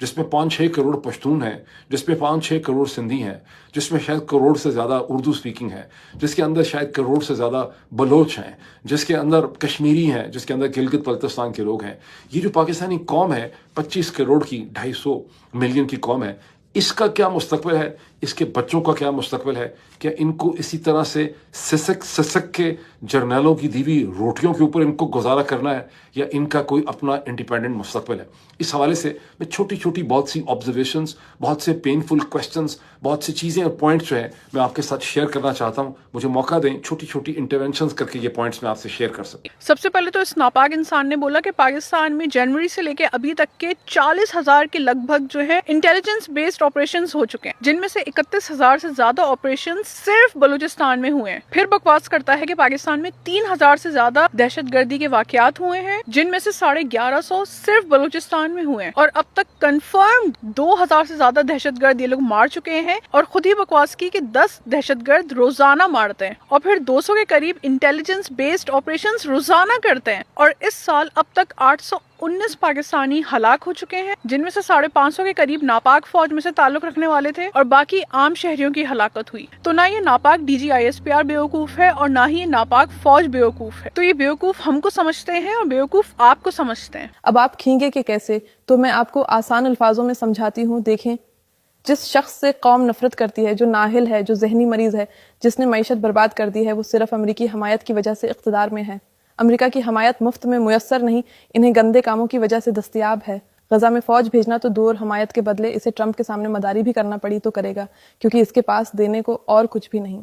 جس میں 5-6 کروڑ پشتون ہیں, جس میں 5-6 کروڑ سندھی ہیں, جس میں شاید کروڑ سے زیادہ اردو سپیکنگ ہے, جس کے اندر شاید کروڑ سے زیادہ بلوچ ہیں, جس کے اندر کشمیری ہیں, جس کے اندر گلگت بلتستان کے لوگ ہیں. یہ جو پاکستانی قوم ہے 25 کروڑ کی, 250 ملین کی قوم ہے, اس کا کیا مستقبل ہے؟ اس کے بچوں کا کیا مستقبل ہے؟ کیا ان کو اسی طرح سے سسک کے جرنیلوں کی دیوی روٹیوں کے اوپر ان کو گزارا کرنا ہے, یا ان کا کوئی اپنا انڈیپینڈنٹ مستقبل ہے؟ اس حوالے سے میں چھوٹی چھوٹی بہت سی آبزرویشنز, بہت سے پینفل کویسچنز, بہت سی چیزیں اور پوائنٹس جو ہیں میں آپ کے ساتھ شیئر کرنا چاہتا ہوں. مجھے موقع دیں چھوٹی چھوٹی انٹرونشنز کر کے یہ پوائنٹس میں آپ سے شیئر کر سکوں. سب سے پہلے تو اس ناپاک انسان نے بولا کہ پاکستان میں جنوری سے لے کے ابھی تک کے 40,000 کے لگ بھگ جو ہے انٹیلیجنس بیسڈ آپریشنز ہو چکے ہیں, جن میں سے 31,000 سے زیادہ آپریشن صرف بلوچستان میں ہوئے ہیں. پھر بکواس کرتا ہے کہ پاکستان میں 3,000 سے زیادہ دہشت گردی کے واقعات ہوئے ہیں, جن میں سے 1,150 صرف بلوچستان میں ہوئے ہیں, اور اب تک کنفرم 2,000 سے زیادہ دہشت گرد یہ لوگ مار چکے ہیں. اور خود ہی بکواس کی کہ 10 دہشت گرد روزانہ مارتے ہیں, اور پھر 200 کے قریب انٹیلیجنس بیسڈ آپریشنز روزانہ کرتے ہیں. اور اس سال اب تک 819 پاکستانی ہلاک ہو چکے ہیں, جن میں سے 550 کے قریب ناپاک فوج میں سے تعلق رکھنے والے تھے, اور باقی عام شہریوں کی ہلاکت ہوئی. تو نہ یہ ناپاک DGISPR بیوقوف ہے, اور نہ ہی یہ ناپاک فوج بیوقوف ہے. تو یہ بیوقوف ہم کو سمجھتے ہیں اور بیوقوف آپ کو سمجھتے ہیں. اب آپ کھینگے کہ کیسے, تو میں آپ کو آسان الفاظوں میں سمجھاتی ہوں. دیکھیں, جس شخص سے قوم نفرت کرتی ہے, جو نااہل ہے, جو ذہنی مریض ہے, جس نے معیشت برباد کر دی ہے, وہ صرف امریکی حمایت کی وجہ سے اقتدار میں ہے. امریکہ کی حمایت مفت میں میسر نہیں, انہیں گندے کاموں کی وجہ سے دستیاب ہے. غزہ میں فوج بھیجنا تو دور, حمایت کے بدلے اسے ٹرمپ کے سامنے مداری بھی کرنا پڑی تو کرے گا, کیونکہ اس کے پاس دینے کو اور کچھ بھی نہیں.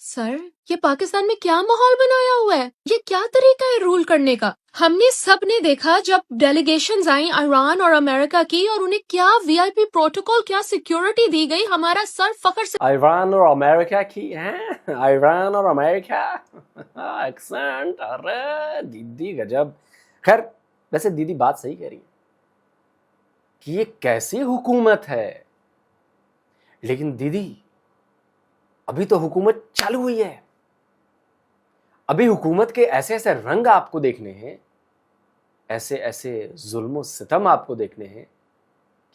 سر, یہ پاکستان میں کیا ماحول بنایا ہوا ہے؟ یہ کیا طریقہ ہے رول کرنے کا؟ ہم نے سب نے دیکھا جب ڈیلیگیشنز آئیں ایران اور امریکہ کی, اور انہیں کیا VIP پروٹوکول, کیا سیکیورٹی دی گئی. ہمارا سر فخر سے ایران اور امریکہ کی ہیں, ایران اور امریکہ ایکسنٹ, ارے دیدی گجب. خیر, ویسے دیدی بات صحیح کہہ رہی ہے کہ یہ کیسی حکومت ہے, لیکن دیدی ابھی تو حکومت چالو ہوئی ہے. ابھی حکومت کے ایسے ایسے رنگ آپ کو دیکھنے ہیں, ایسے ایسے ظلم و ستم آپ کو دیکھنے ہیں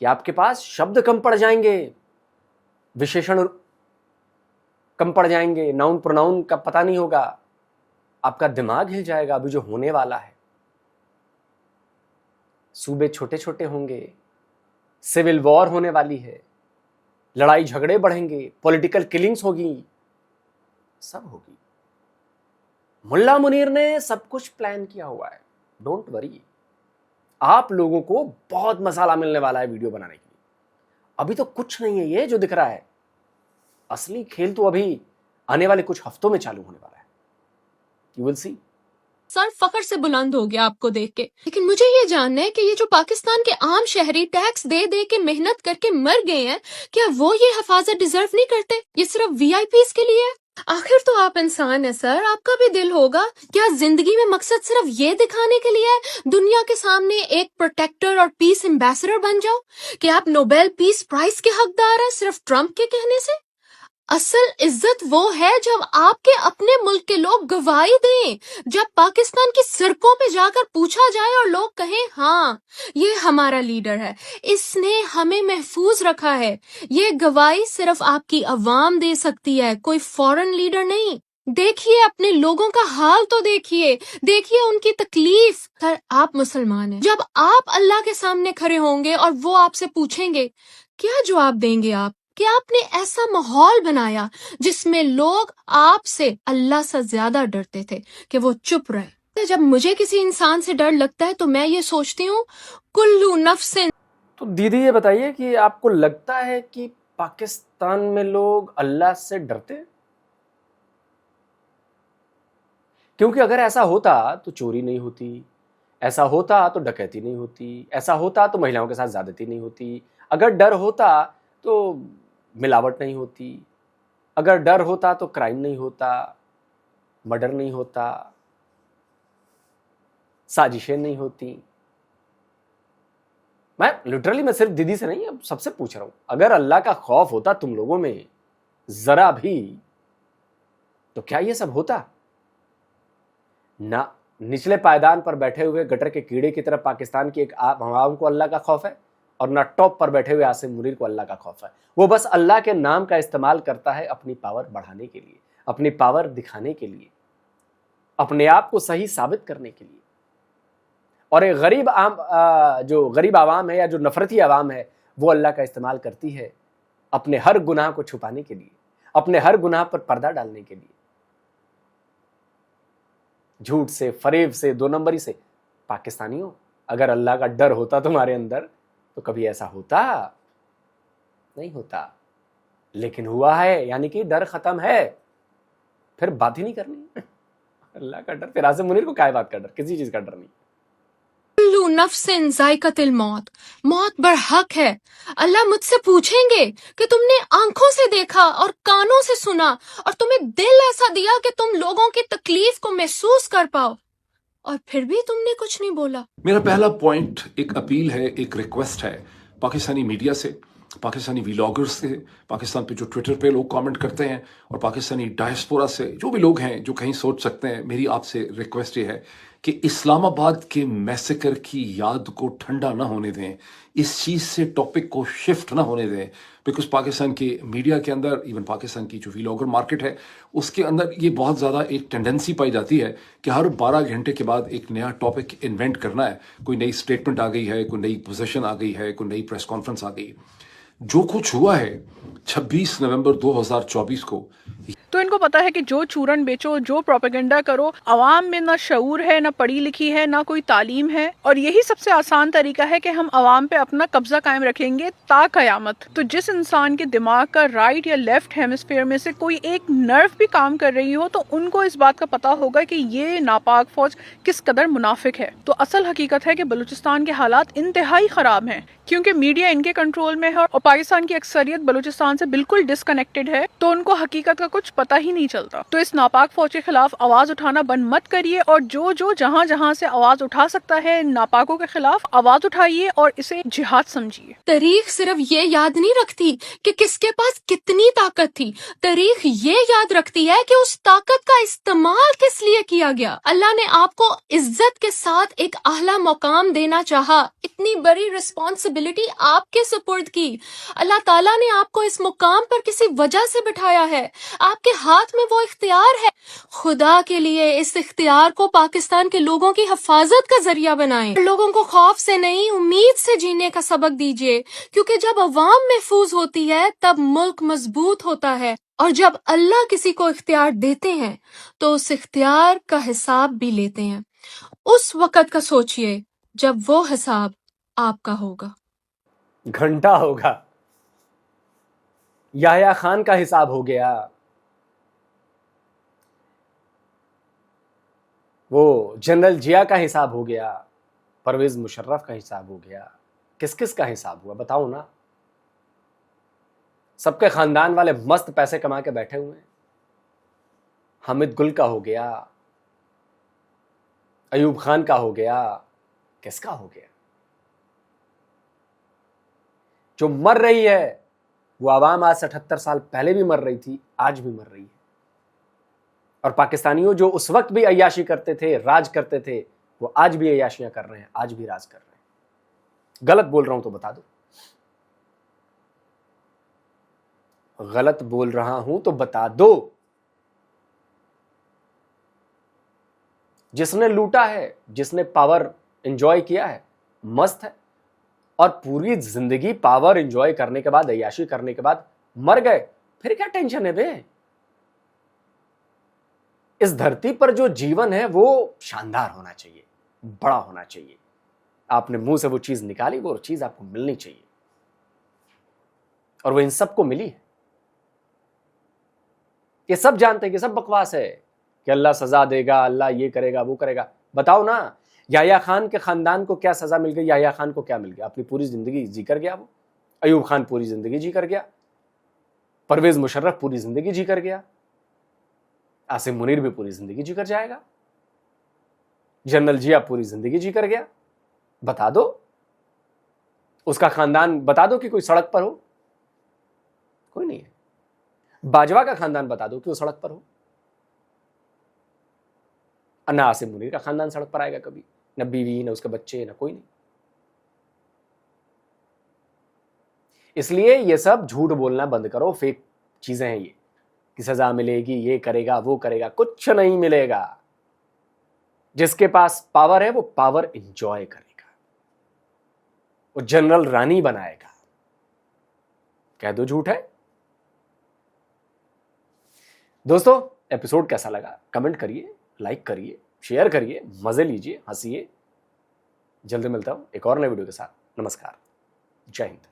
کہ آپ کے پاس شبد کم پڑ جائیں گے, وشیشن کم پڑ جائیں گے, ناؤن پروناؤن کا پتہ نہیں ہوگا, آپ کا دماغ ہل جائے گا. ابھی جو ہونے والا ہے, صوبے چھوٹے چھوٹے ہوں گے, سول وار ہونے والی ہے, لڑائی جھگڑے بڑھیں گے, پولیٹیکل کلنگز ہوگی, سب ہوگی. ملا منیر نے سب کچھ پلان کیا ہوا ہے, ڈونٹ وری. آپ لوگوں کو بہت مسالہ ملنے والا ہے ویڈیو بنانے کے لیے. ابھی تو کچھ نہیں ہے یہ جو دکھ رہا ہے, اصلی کھیل تو ابھی آنے والے کچھ ہفتوں میں چالو ہونے والا ہے. You will see. سر فخر سے بلند ہو گیا آپ کو دیکھ کے. لیکن مجھے یہ جاننا ہے کہ یہ جو پاکستان کے عام شہری ٹیکس دے دے کے محنت کر کے مر گئے ہیں, کیا وہ یہ حفاظت ڈیزرو نہیں کرتے؟ یہ صرف VIPs کے لیے ہے؟ آخر تو آپ انسان ہیں سر, آپ کا بھی دل ہوگا. کیا زندگی میں مقصد صرف یہ دکھانے کے لیے ہے دنیا کے سامنے ایک پروٹیکٹر اور پیس ایمبیسڈر بن جاؤ کہ آپ نوبیل پیس پرائز کے حقدار ہیں صرف ٹرمپ کے کہنے سے؟ اصل عزت وہ ہے جب آپ کے اپنے ملک کے لوگ گواہی دیں, جب پاکستان کی سڑکوں پہ جا کر پوچھا جائے اور لوگ کہیں ہاں یہ ہمارا لیڈر ہے, اس نے ہمیں محفوظ رکھا ہے. یہ گواہی صرف آپ کی عوام دے سکتی ہے, کوئی فورن لیڈر نہیں. دیکھیے اپنے لوگوں کا حال تو دیکھیے ان کی تکلیف. سر آپ مسلمان ہیں, جب آپ اللہ کے سامنے کھڑے ہوں گے اور وہ آپ سے پوچھیں گے, کیا جواب دیں گے آپ؟ کہ آپ نے ایسا ماحول بنایا جس میں لوگ آپ سے اللہ سے زیادہ ڈرتے تھے کہ وہ چپ رہے. جب مجھے کسی انسان سے ڈر لگتا ہے تو میں یہ سوچتی ہوں کلو نفس. تو دیدی یہ بتائیے کہ آپ کو لگتا ہے کہ پاکستان میں لوگ اللہ سے ڈرتے ہیں؟ کیونکہ اگر ایسا ہوتا تو چوری نہیں ہوتی, ایسا ہوتا تو ڈکیتی نہیں ہوتی, ایسا ہوتا تو مہیلاؤں کے ساتھ زیادتی نہیں ہوتی, اگر ڈر ہوتا تو ملاوٹ نہیں ہوتی, اگر ڈر ہوتا تو کرائم نہیں ہوتا, مرڈر نہیں ہوتا, سازشیں نہیں ہوتی. میں لٹرلی میں صرف دیدی سے نہیں, اب سب سے پوچھ رہا ہوں, اگر اللہ کا خوف ہوتا تم لوگوں میں ذرا بھی تو کیا یہ سب ہوتا؟ نہ. نچلے پائیدان پر بیٹھے ہوئے گٹر کے کیڑے کی طرف پاکستان کی ایک عوام کو اللہ کا خوف ہے, اور نہ ٹاپ پر بیٹھے ہوئے عاصم منیر کو اللہ کا خوف ہے. وہ بس اللہ کے نام کا استعمال کرتا ہے اپنی پاور بڑھانے کے لیے, اپنی پاور دکھانے کے لیے, اپنے آپ کو صحیح ثابت کرنے کے لیے. اور ایک جو غریب عوام ہے یا جو نفرتی عوام ہے, وہ اللہ کا استعمال کرتی ہے اپنے ہر گناہ کو چھپانے کے لیے, اپنے ہر گناہ پر پردہ ڈالنے کے لیے. جھوٹ سے, فریب سے, دو نمبری سے. پاکستانیوں, اگر اللہ کا ڈر ہوتا تمہارے اندر تو کبھی ایسا ہوتا نہیں ہوتا, لیکن ہوا ہے, یعنی کہ ڈر ختم ہے, پھر بات ہی نہیں کرنی. اللہ کا ڈر, پھر عاصم منیر کو کیا بات کا ڈر, کسی چیز کا ڈر نہیں. کلو نفس ذائقۃ الموت, موت برحق ہے. اللہ مجھ سے پوچھیں گے کہ تم نے آنکھوں سے دیکھا اور کانوں سے سنا اور تمہیں دل ایسا دیا کہ تم لوگوں کی تکلیف کو محسوس کر پاؤ, اور پھر بھی تم نے کچھ نہیں بولا. میرا پہلا پوائنٹ ایک اپیل ہے, ایک ریکویسٹ ہے پاکستانی میڈیا سے, پاکستانی ویلاگرز سے, پاکستان پہ جو ٹویٹر پہ لوگ کامنٹ کرتے ہیں, اور پاکستانی ڈائسپورا سے, جو بھی لوگ ہیں جو کہیں سوچ سکتے ہیں. میری آپ سے ریکویسٹ یہ ہے کہ اسلام آباد کے میسیکر کی یاد کو ٹھنڈا نہ ہونے دیں, اس چیز سے ٹاپک کو شفٹ نہ ہونے دیں. بیکاز پاکستان کی میڈیا کے اندر, ایون پاکستان کی جو ویلاگر مارکیٹ ہے اس کے اندر یہ بہت زیادہ ایک ٹینڈنسی پائی جاتی ہے کہ ہر 12 گھنٹے کے بعد ایک نیا ٹاپک انوینٹ کرنا ہے. کوئی نئی اسٹیٹمنٹ آ گئی ہے, کوئی نئی پوزیشن آ گئی ہے, کوئی نئی پریس کانفرنس آ گئی. جو کچھ ہوا ہے 26 نومبر 2024 کو, تو ان کو پتا ہے کہ جو چورن بیچو, جو پروپیگنڈا کرو, عوام میں نہ شعور ہے, نہ پڑھی لکھی ہے, نہ کوئی تعلیم ہے, اور یہی سب سے آسان طریقہ ہے کہ ہم عوام پہ اپنا قبضہ قائم رکھیں گے تا قیامت. تو جس انسان کے دماغ کا رائٹ یا لیفٹ ہیمسفیئر میں سے کوئی ایک نرو بھی کام کر رہی ہو, تو ان کو اس بات کا پتا ہوگا کہ یہ ناپاک فوج کس قدر منافق ہے. تو اصل حقیقت ہے کہ بلوچستان کے حالات انتہائی خراب ہیں کیونکہ میڈیا ان کے کنٹرول میں ہے اور پاکستان کی اکثریت بلوچستان سے بالکل ڈسکنیکٹڈ ہے, تو ان کو حقیقت کا کچھ پتہ ہی نہیں چلتا. تو اس ناپاک فوج کے خلاف آواز اٹھانا بند مت کریے, اور جو جہاں سے آواز اٹھا سکتا ہے ناپاکوں کے خلاف آواز اٹھائیے اور اسے جہاد سمجھیے. تاریخ صرف یہ یاد نہیں رکھتی کہ کس کے پاس کتنی طاقت تھی, تاریخ یہ یاد رکھتی ہے کہ اس طاقت کا استعمال کس لیے کیا گیا. اللہ نے آپ کو عزت کے ساتھ ایک اعلیٰ مقام دینا چاہا, اتنی بڑی رسپانسبلٹی آپ کے سپرد کی. اللہ تعالیٰ نے آپ کو اس مقام پر کسی وجہ سے بٹھایا ہے, آپ کے ہاتھ میں وہ اختیار ہے. خدا کے لیے اس اختیار کو پاکستان کے لوگوں کی حفاظت کا ذریعہ بنائیں. لوگوں کو خوف سے نہیں, امید سے جینے کا سبق دیجیے, کیونکہ جب عوام محفوظ ہوتی ہے تب ملک مضبوط ہوتا ہے, اور جب اللہ کسی کو اختیار دیتے ہیں تو اس اختیار کا حساب بھی لیتے ہیں. اس وقت کا سوچئے جب وہ حساب آپ کا ہوگا. گھنٹہ ہوگا, یحییٰ خان کا حساب ہو گیا, وہ جنرل جیا کا حساب ہو گیا, پرویز مشرف کا حساب ہو گیا, کس کس کا حساب ہوا بتاؤ نا. سب کے خاندان والے مست پیسے کما کے بیٹھے ہوئے ہیں. حامد گل کا ہو گیا, ایوب خان کا ہو گیا, کس کا ہو گیا. جو مر رہی ہے وہ عوام آج 78 سال پہلے بھی مر رہی تھی, آج بھی مر رہی ہے. اور پاکستانیوں جو اس وقت بھی عیاشی کرتے تھے, راج کرتے تھے, وہ آج بھی عیاشیاں کر رہے ہیں, آج بھی راج کر رہے ہیں. غلط بول رہا ہوں تو بتا دو, غلط بول رہا ہوں تو بتا دو. جس نے لوٹا ہے, جس نے پاور انجوائے کیا ہے, مست ہے, اور پوری زندگی پاور انجوائے کرنے کے بعد, عیاشی کرنے کے بعد مر گئے, پھر کیا ٹینشن ہے بے. اس دھرتی پر جو جیون ہے وہ شاندار ہونا چاہیے, بڑا ہونا چاہیے. آپ نے منہ سے وہ چیز نکالی, وہ چیز آپ کو ملنی چاہیے, اور وہ ان سب کو ملی ہے. یہ سب جانتے ہیں کہ سب بکواس ہے کہ اللہ سزا دے گا, اللہ یہ کرے گا, وہ کرے گا. بتاؤ نا, یحییٰ خان کے خاندان کو کیا سزا مل گئی, یحییٰ خان کو کیا مل گیا؟ اپنی پوری زندگی جی کر گیا. وہ ایوب خان پوری زندگی جی کر گیا, پرویز مشرف پوری زندگی جی کر گیا, عاصم منیر بھی پوری زندگی جی کر جائے گا, جنرل جیا پوری زندگی جی کر گیا. بتا دو اس کا خاندان, بتا دو کہ کوئی سڑک پر ہو, کوئی نہیں ہے. باجوہ کا خاندان بتا دو کہ وہ سڑک پر ہو. نہ عاصم منیر کا خاندان سڑک پر آئے گا کبھی, نہ بیوی, نہ اس کے بچے, نہ کوئی نہیں. اس لیے یہ سب جھوٹ بولنا بند کرو, فیک چیزیں ہیں یہ کہ سزا ملے گی, یہ کرے گا, وہ کرے گا. کچھ نہیں ملے گا. جس کے پاس پاور ہے وہ پاور انجوائے کرے گا, وہ جنرل رانی بنائے گا. کہہ دو جھوٹ ہے. دوستو ایپیسوڈ کیسا لگا کمنٹ کریے, لائک کریے, شیئر کریے, مزے لیجیے, ہنسیے. جلد ملتا ہوں ایک اور نئے ویڈیو کے ساتھ. نمسکار, جے ہند.